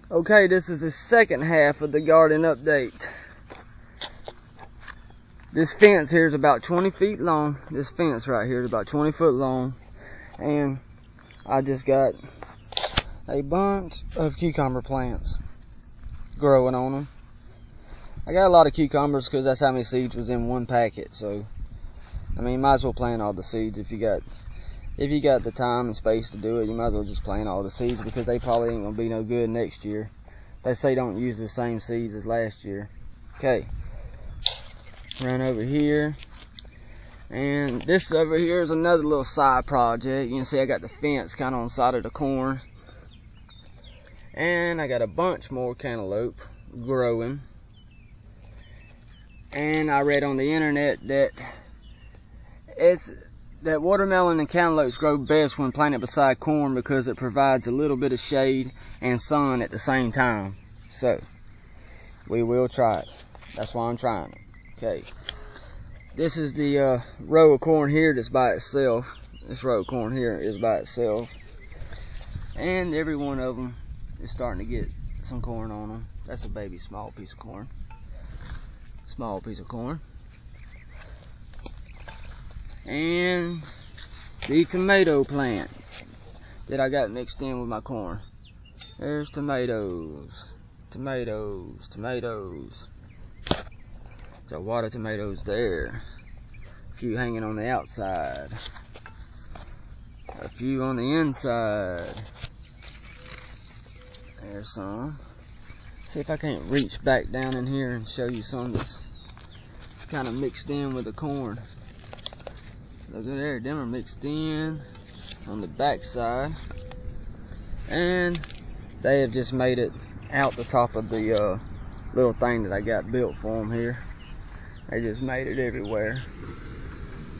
Okay, this is the second half of the garden update. This fence here is about 20 feet long. This fence right here is about 20 foot long. And I just got a bunch of cucumber plants growing on them. I got a lot of cucumbers because that's how many seeds was in one packet. So, I mean, you might as well plant all the seeds if you got the time and space to do it. You might as well just plant all the seeds because they probably ain't gonna be no good next year. They say don't use the same seeds as last year. Okay, run over here, and this over here is another little side project. You can see I got the fence kind of on the side of the corn, and I got a bunch more cantaloupe growing. And I read on the internet that watermelon and cantaloupes grow best when planted beside corn because it provides a little bit of shade and sun at the same time. So, we will try it. That's why I'm trying it. Okay. This is the row of corn here that's by itself. This row of corn here is by itself. And every one of them is starting to get some corn on them. That's a baby small piece of corn. Small piece of corn. And the tomato plant that I got mixed in with my corn. There's tomatoes, tomatoes, tomatoes. So water tomatoes there. A few hanging on the outside. A few on the inside. There's some. See if I can't reach back down in here and show you some that's kind of mixed in with the corn. Look at there, them are mixed in on the back side, and they have just made it out the top of the little thing that I got built for them here. They just made it everywhere.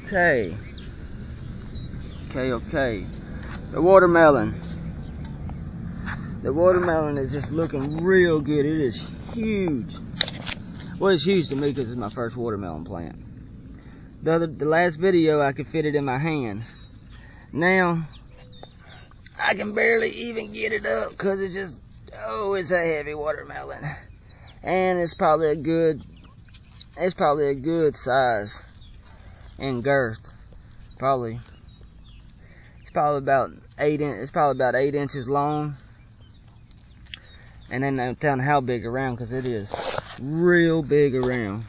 Okay. The watermelon is just looking real good. It is huge. Well, it's huge to me because it's my first watermelon plant. The last video I could fit it in my hand. Now I can barely even get it up because it's just, oh, it's a heavy watermelon. And it's probably a good size and girth. It's probably about 8 inches long. And then I'm telling how big around, because it is real big around.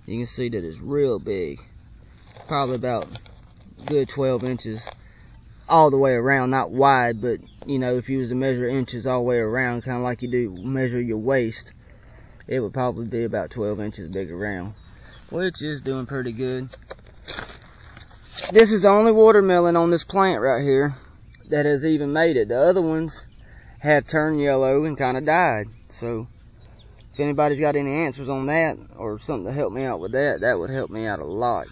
You can see that it's real big. Probably about a good 12 inches all the way around. Not wide, but you know, if you was to measure inches all the way around, kind of like you do measure your waist, it would probably be about 12 inches big around, which is doing pretty good. This is the only watermelon on this plant right here that has even made it. The other ones have turned yellow and kind of died. So if anybody's got any answers on that or something to help me out with that, that would help me out a lot.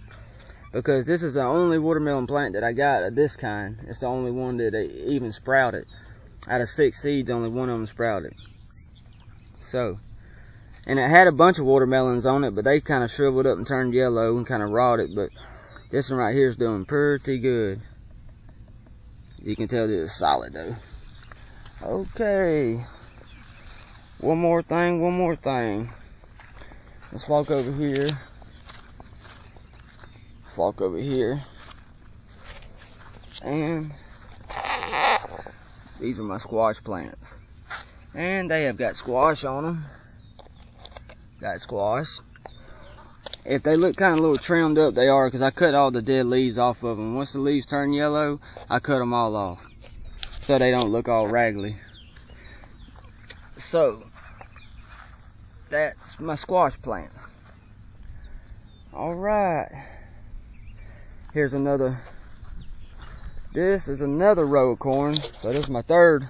Because this is the only watermelon plant that I got of this kind. It's the only one that even sprouted. Out of 6 seeds, only one of them sprouted. So, and it had a bunch of watermelons on it, but they kind of shriveled up and turned yellow and kind of rotted. But this one right here is doing pretty good. You can tell that it's solid though. Okay. One more thing. Let's walk over here. And these are my squash plants. And they have got squash on them. Got squash. If they look kind of a little trimmed up, they are, because I cut all the dead leaves off of them. Once the leaves turn yellow, I cut them all off, so they don't look all raggedy. So, that's my squash plants. Alright. This is another row of corn. So this is my third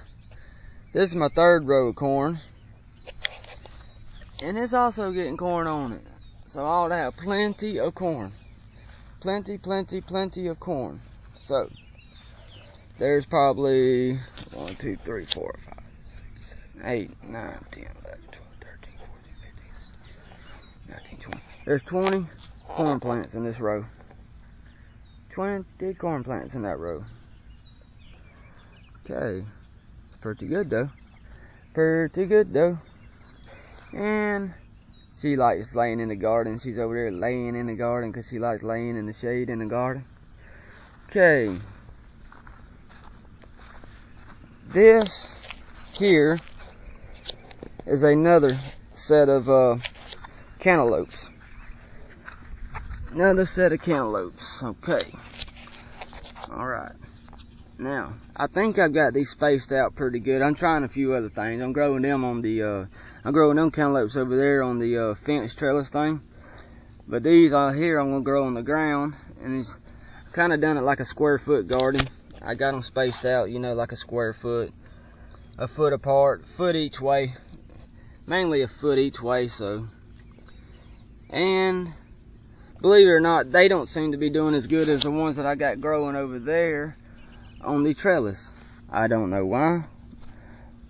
row of corn. And it's also getting corn on it. So I ought to have plenty of corn. Plenty of corn. So, there's probably 1, 2, 3, 4, 5, 6, 7, 8, 9, 10, 11, 12, 13, 14, 15, 19, 20. There's 20 corn plants in this row. 20 corn plants in that row. Okay. It's pretty good though. Pretty good though. And she likes laying in the garden. She's over there laying in the garden because she likes laying in the shade in the garden. Okay. This here is another set of cantaloupes. Another set of cantaloupes. Okay. Alright. Now, I think I've got these spaced out pretty good. I'm trying a few other things. I'm growing them on the, I'm growing them cantaloupes over there on the fence trellis thing. But these out here I'm going to grow on the ground. And it's kind of done it like a square foot garden. I got them spaced out, you know, like a square foot. A foot apart, foot each way. Mainly a foot each way, so. And believe it or not, they don't seem to be doing as good as the ones that I got growing over there on the trellis. I don't know why,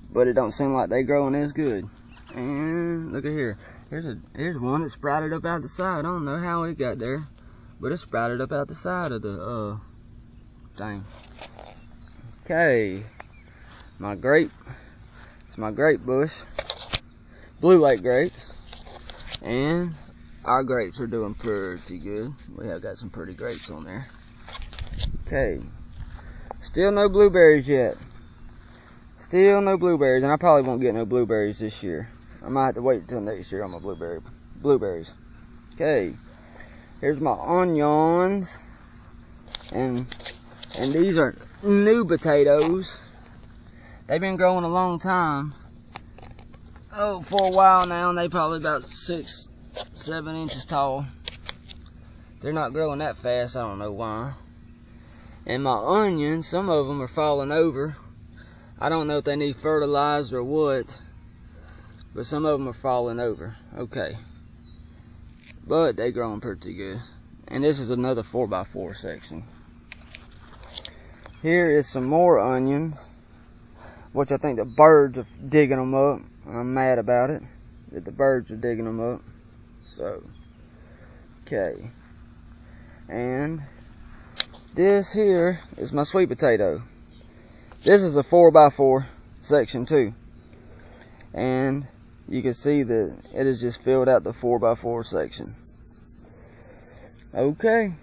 but it don't seem like they growing as good. And look at here. Here's one that sprouted up out the side. I don't know how it got there, but it sprouted up out the side of the thing. Okay, my grape. It's my grape bush. Blue Lake grapes. And our grapes are doing pretty good. We have got some pretty grapes on there. Okay. Still no blueberries yet. Still no blueberries, and I probably won't get no blueberries this year. I might have to wait until next year on my blueberries. Okay. Here's my onions. And these are new potatoes. They've been growing a long time. Oh, for a while now, and they probably about 6, 7 inches tall. They're not growing that fast, I don't know why. And my onions, some of them are falling over. I don't know if they need fertilizer or what, but some of them are falling over. Okay. But they're growing pretty good. And this is another 4x4 section. Here is some more onions, which I think the birds are digging them up. I'm mad about it, that the birds are digging them up. So, okay. And this here is my sweet potato. This is a 4x4 section too. And you can see that it has just filled out the 4x4 section. Okay.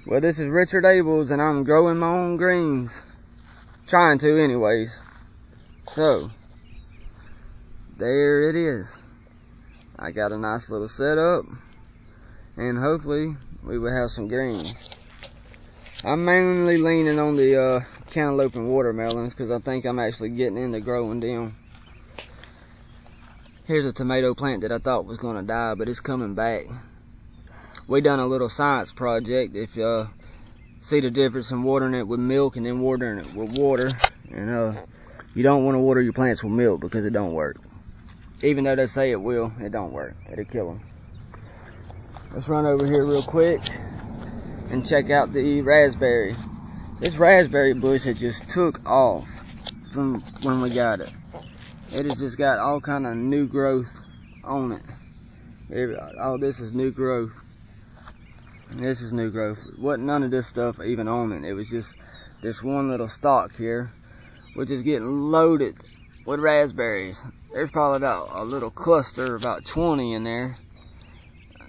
Well, this is Richard Abels, and I'm growing my own greens. Trying to anyways. So, there it is. I got a nice little setup, and hopefully we will have some greens. I'm mainly leaning on the cantaloupe and watermelons because I think I'm actually getting into growing them. Here's a tomato plant that I thought was going to die, but it's coming back. We done a little science project. If you see the difference in watering it with milk and then watering it with water, and you don't want to water your plants with milk because it don't work. Even though they say it will, it don't work. It'll kill them. Let's run over here real quick and check out the raspberry. This raspberry bush had just took off from when we got it. It has just got all kind of new growth on it. All this is new growth. This is new growth. Wasn't none of this stuff even on it. It was just this one little stalk here, which is getting loaded with raspberries. There's probably about a little cluster, about 20 in there.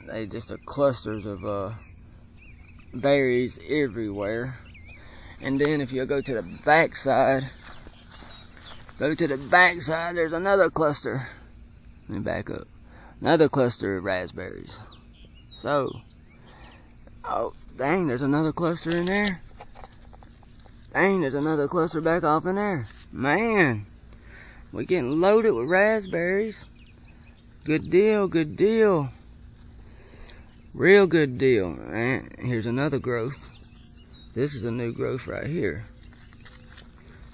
They just are clusters of berries everywhere. And then if you go to the back side, there's another cluster. Let me back up. Another cluster of raspberries. So, oh, dang, there's another cluster in there. Dang, there's another cluster back off in there. Man, we're getting loaded with raspberries. Good deal, good deal. Real good deal. And here's another growth. This is a new growth right here.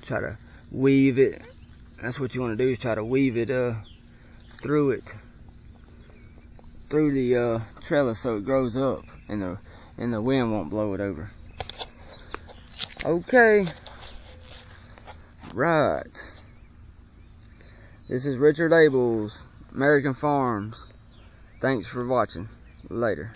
Try to weave it. That's what you want to do, is try to weave it through the trellis so it grows up and the wind won't blow it over. Okay. Right. This is Richard Abels, American Farms. Thanks for watching. Later.